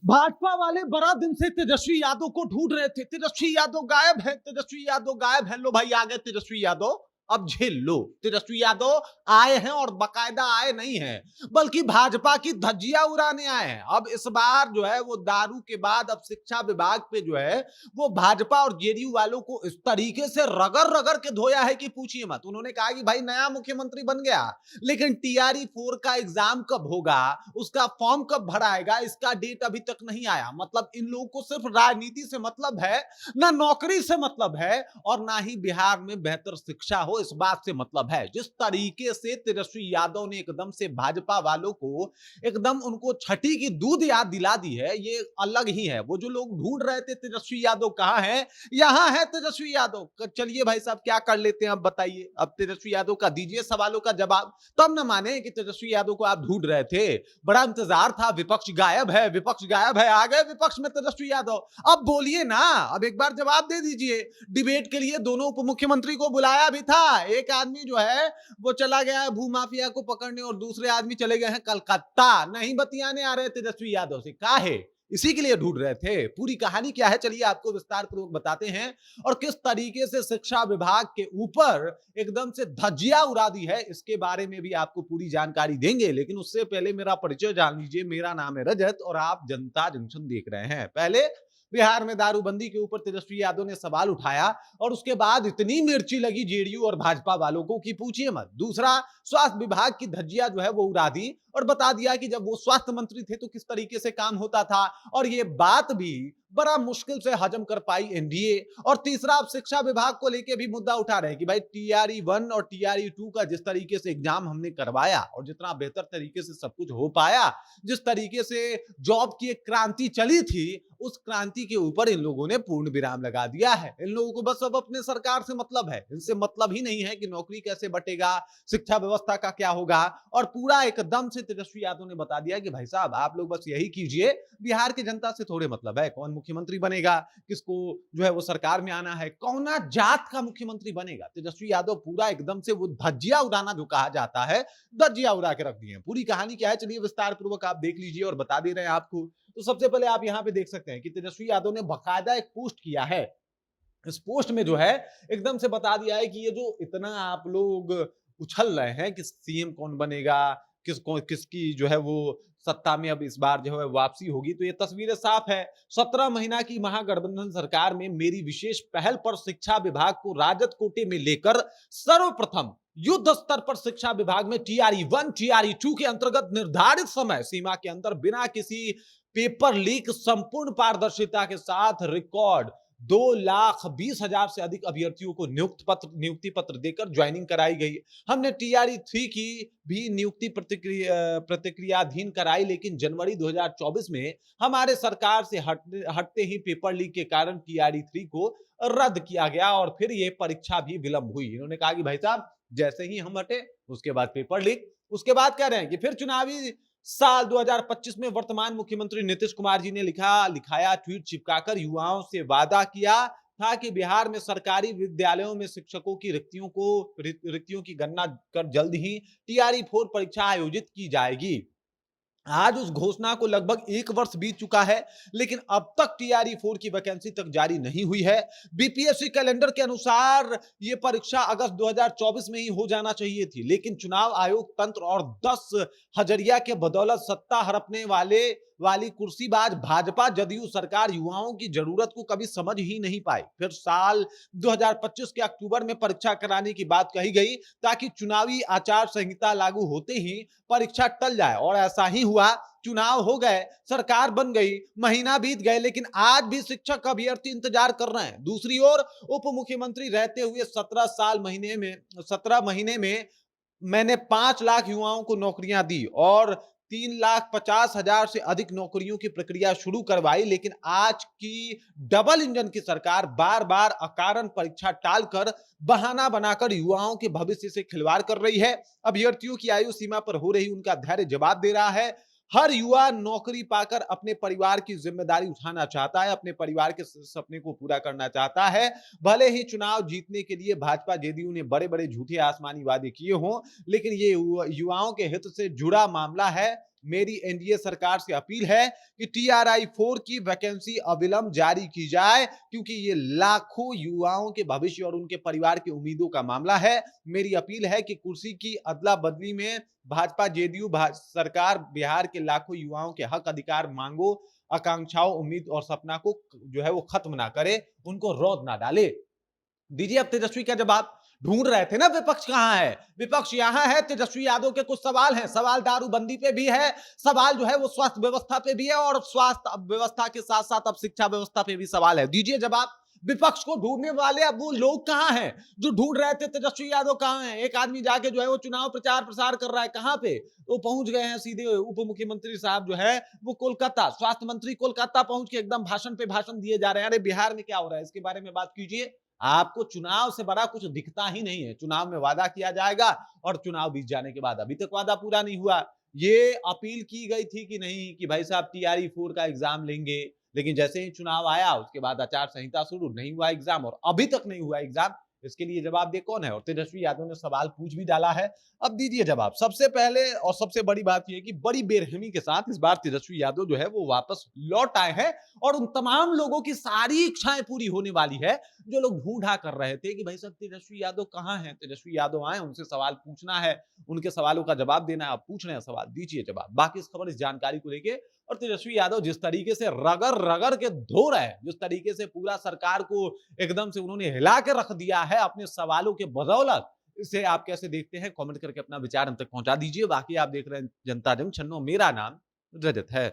भाजपा वाले बड़ा दिन से तेजस्वी यादव को ढूंढ रहे थे। तेजस्वी यादव गायब है, तेजस्वी यादव गायब है। लो भाई आ गए तेजस्वी यादव, अब झेल लो। तेजस्वी यादव आए हैं और बकायदा आए नहीं हैं बल्कि भाजपा की धज्जियां उड़ाने आए हैं। अब इस बार जो है वो दारू के बाद अब शिक्षा विभाग पे जो है वो भाजपा और जेडीयू वालों को इस तरीके से रगड़ रगड़ के धोया है कि पूछिए मत। उन्होंने कहा कि भाई नया मुख्यमंत्री बन गया, लेकिन टीआरई 4 का एग्जाम कब होगा, उसका फॉर्म कब भराएगा, इसका डेट अभी तक नहीं आया। मतलब इन लोगों को सिर्फ राजनीति से मतलब है, ना नौकरी से मतलब है और ना ही बिहार में बेहतर शिक्षा हो, इस बात से मतलब है। जिस तरीके से तेजस्वी यादव ने एकदम से भाजपा वालों को एकदम उनको छठी की दूध याद दिला दी है, ये अलग ही है। वो जो लोग ढूंढ रहे थे तेजस्वी यादव कहां है, यहां है तेजस्वी यादव। चलिए भाई साहब क्या कर लेते हैं, अब बताइए। अब तेजस्वी यादव का दीजिए सवालों का जवाब, तब न माने कि तेजस्वी यादव को आप ढूंढ रहे थे। बड़ा इंतजार था, विपक्ष गायब है, विपक्ष गायब है, आ गए विपक्ष में तेजस्वी यादव। अब बोलिए ना, अब एक बार जवाब दे दीजिए। डिबेट के लिए दोनों उप मुख्यमंत्री को बुलाया भी था। एक आदमी जो है वो चला गया है भूमाफिया को पकड़ने और दूसरे आदमी चले गए हैं कलकत्ता। नहीं बतियाने आ रहे तेजस्वी यादव से, काहे? इसी के लिए ढूंढ रहे थे। पूरी कहानी क्या है चलिए आपको विस्तार पूर्वक बताते हैं, और किस तरीके से शिक्षा विभाग के ऊपर एकदम से धज्जियां उड़ा दी है इसके बारे में भी आपको पूरी जानकारी देंगे। लेकिन उससे पहले मेरा परिचय जान लीजिए। मेरा नाम है रजत और आप जनता जंक्शन देख रहे हैं। पहले बिहार में दारूबंदी के ऊपर तेजस्वी यादव ने सवाल उठाया और उसके बाद इतनी मिर्ची लगी जेडीयू और भाजपा वालों को कि पूछिए मत। दूसरा, स्वास्थ्य विभाग की धज्जियां जो है वो उड़ा दी और बता दिया कि जब वो स्वास्थ्य मंत्री थे तो किस तरीके से काम होता था, और ये बात भी बड़ा मुश्किल से हजम कर पाई एनडीए। और तीसरा, आप शिक्षा विभाग को लेके भी मुद्दा उठा रहे हैं कि भाई टीआरई 1 और टीआरई 2 का जिस तरीके से एग्जाम हमने करवाया और जितना बेहतर तरीके से सब कुछ हो पाया, जिस तरीके से जॉब की एक क्रांति चली थी, उस क्रांति के ऊपर इन लोगों ने पूर्ण विराम लगा दिया है। इन लोगों को बस अब अपने सरकार से मतलब है, इनसे मतलब ही नहीं है कि नौकरी कैसे बटेगा, शिक्षा व्यवस्था का क्या होगा। और पूरा एकदम से तेजस्वी यादव ने बता दिया कि भाई साहब आप लोग बस यही कीजिए, बिहार की जनता से थोड़े मतलब है कौन मुख्यमंत्री बनेगा, किसको जो है वो सरकार में आना है, कौना जात का मुख्यमंत्री बनेगा। तेजस्वी यादव पूरा एकदम से वो धज्जिया उड़ाना जो कहा जाता है, धज्जिया उड़ा के रख दिए। पूरी कहानी क्या है चलिए विस्तार पूर्वक आप देख लीजिए और बता दे रहे हैं आपको। तो सबसे पहले आप यहां पे देख सकते हैं कि तेजस्वी यादव ने बाकायदा एक पोस्ट किया है। इस पोस्ट में जो है एकदम से बता दिया है कि ये जो इतना आप लोग उछल रहे हैं कि सीएम कौन बनेगा, किसकी जो है वो सत्ता में अब इस बार जो है वापसी होगी, तो ये तस्वीरें साफ है। 17 महीना की महागठबंधन सरकार में मेरी विशेष पहल पर शिक्षा विभाग को राजद कोटे में लेकर सर्वप्रथम युद्ध स्तर पर शिक्षा विभाग में टीआरई 1 टीआरई 2 के अंतर्गत निर्धारित समय सीमा के अंदर बिना किसी पेपर लीक संपूर्ण पारदर्शिता के साथ रिकॉर्ड 2,20,000 से अधिक अभ्यर्थियों को नियुक्ति पत्र देकर ज्वाइनिंग कराई गई। हमने टीआरई 3 की भी नियुक्ति प्रतिक्रियाधीन कराई, लेकिन जनवरी 2024 में हमारे सरकार से हटते ही पेपर लीक के कारण टीआरई 3 को रद्द किया गया और फिर यह परीक्षा भी विलंब हुई। इन्होंने कहा कि भाई साहब जैसे ही हम हटे उसके बाद पेपर लीक, उसके बाद कह रहे हैं कि फिर चुनावी साल 2025 में वर्तमान मुख्यमंत्री नीतीश कुमार जी ने लिखाया ट्वीट चिपकाकर युवाओं से वादा किया था कि बिहार में सरकारी विद्यालयों में शिक्षकों की रिक्तियों की गणना कर जल्द ही टीआरई 4 परीक्षा आयोजित की जाएगी। आज उस घोषणा को लगभग 1 वर्ष बीत चुका है, लेकिन अब तक टीआरई 4 की वैकेंसी तक जारी नहीं हुई है। बीपीएससी कैलेंडर के अनुसार यह परीक्षा अगस्त 2024 में ही हो जाना चाहिए थी, लेकिन चुनाव आयोग तंत्र और 10 हजरिया के बदौलत सत्ता हड़पने वाली कुर्सीबाज भाजपा जदयू सरकार युवाओं की जरूरत को कभी समझ ही नहीं पाई। फिर साल 2025 के अक्टूबर में परीक्षा कराने की बात कही गई ताकि चुनावी आचार संहिता लागू होते ही परीक्षा टल जाए, और ऐसा ही हुआ। चुनाव हो गए, सरकार बन गई, महीना बीत गए, लेकिन आज भी शिक्षक अभ्यर्थी इंतजार कर रहे हैं। दूसरी ओर उप मुख्यमंत्री रहते हुए 17 महीने में मैंने 5 लाख युवाओं को नौकरियां दी और 3,50,000 से अधिक नौकरियों की प्रक्रिया शुरू करवाई, लेकिन आज की डबल इंजन की सरकार बार बार अकारण परीक्षा टालकर बहाना बनाकर युवाओं के भविष्य से खिलवाड़ कर रही है। अभ्यर्थियों की आयु सीमा पर हो रही उनका धैर्य जवाब दे रहा है। हर युवा नौकरी पाकर अपने परिवार की जिम्मेदारी उठाना चाहता है, अपने परिवार के सपने को पूरा करना चाहता है। भले ही चुनाव जीतने के लिए भाजपा जेडीयू ने बड़े बड़े झूठे आसमानी वादे किए हों, लेकिन ये युवाओं के हित से जुड़ा मामला है। मेरी एनडीए सरकार से अपील है कि टीआरआई 4 की वैकेंसी अविलंब जारी की जाए, क्योंकि ये लाखों युवाओं के भविष्य और उनके परिवार की उम्मीदों का मामला है। मेरी अपील है कि कुर्सी की अदला बदली में भाजपा जेडीयू सरकार बिहार के लाखों युवाओं के हक, अधिकार, मांगों, आकांक्षाओं, उम्मीद और सपना को जो है वो खत्म ना करे, उनको रौंद ना डाले। दीजिए अब तेजस्वी का जवाब। ढूंढ रहे थे ना विपक्ष कहां है, विपक्ष यहां है। तेजस्वी यादव के कुछ सवाल हैं, सवाल दारूबंदी पे भी है, सवाल जो है वो स्वास्थ्य व्यवस्था पे भी है, और स्वास्थ्य व्यवस्था के साथ साथ अब शिक्षा व्यवस्था पे भी सवाल है। दीजिए जवाब। विपक्ष को ढूंढने वाले अब वो लोग कहां हैं जो ढूंढ रहे थे तेजस्वी यादव कहां है। एक आदमी जाके जो है वो चुनाव प्रचार प्रसार कर रहा है, कहां पे वो पहुंच गए हैं सीधे उप मुख्यमंत्री साहब जो है वो कोलकाता, स्वास्थ्य मंत्री कोलकाता पहुंच के एकदम भाषण पे भाषण दिए जा रहे हैं। अरे बिहार में क्या हो रहा है इसके बारे में बात कीजिए। आपको चुनाव से बड़ा कुछ दिखता ही नहीं है। चुनाव में वादा किया जाएगा और चुनाव बीत जाने के बाद अभी तक वादा पूरा नहीं हुआ। ये अपील की गई थी कि नहीं कि भाई साहब टीआरई 4 का एग्जाम लेंगे, लेकिन जैसे ही चुनाव आया उसके बाद आचार संहिता शुरू, नहीं हुआ एग्जाम और अभी तक नहीं हुआ एग्जाम। इसके लिए जवाब दे कौन है? और तेजस्वी यादव ने सवाल पूछ भी डाला है। अब दीजिए जवाब। सबसे पहले और सबसे बड़ी बात यह कि बड़ी बेरहमी के साथ इस बार तेजस्वी यादव जो है वो वापस लौट आए हैं और उन तमाम लोगों की सारी इच्छाएं पूरी होने वाली है जो लोग ढूंढा कर रहे थे कि भाई साहब तेजस्वी यादव कहां हैं। तेजस्वी यादव आए, उनसे सवाल पूछना है, उनके सवालों का जवाब देना है। आप पूछ रहे हैं सवाल, दीजिए जवाब। बाकी इस खबर, इस जानकारी को लेके और तेजस्वी यादव जिस तरीके से रगड़ रगड़ के धो रहे हैं, जिस तरीके से पूरा सरकार को एकदम से उन्होंने हिला के रख दिया है अपने सवालों के बदौलत, इसे आप कैसे देखते हैं? कमेंट करके अपना विचार हम तक पहुंचा दीजिए। बाकी आप देख रहे हैं जनता जंक्शन, मेरा नाम रजत है।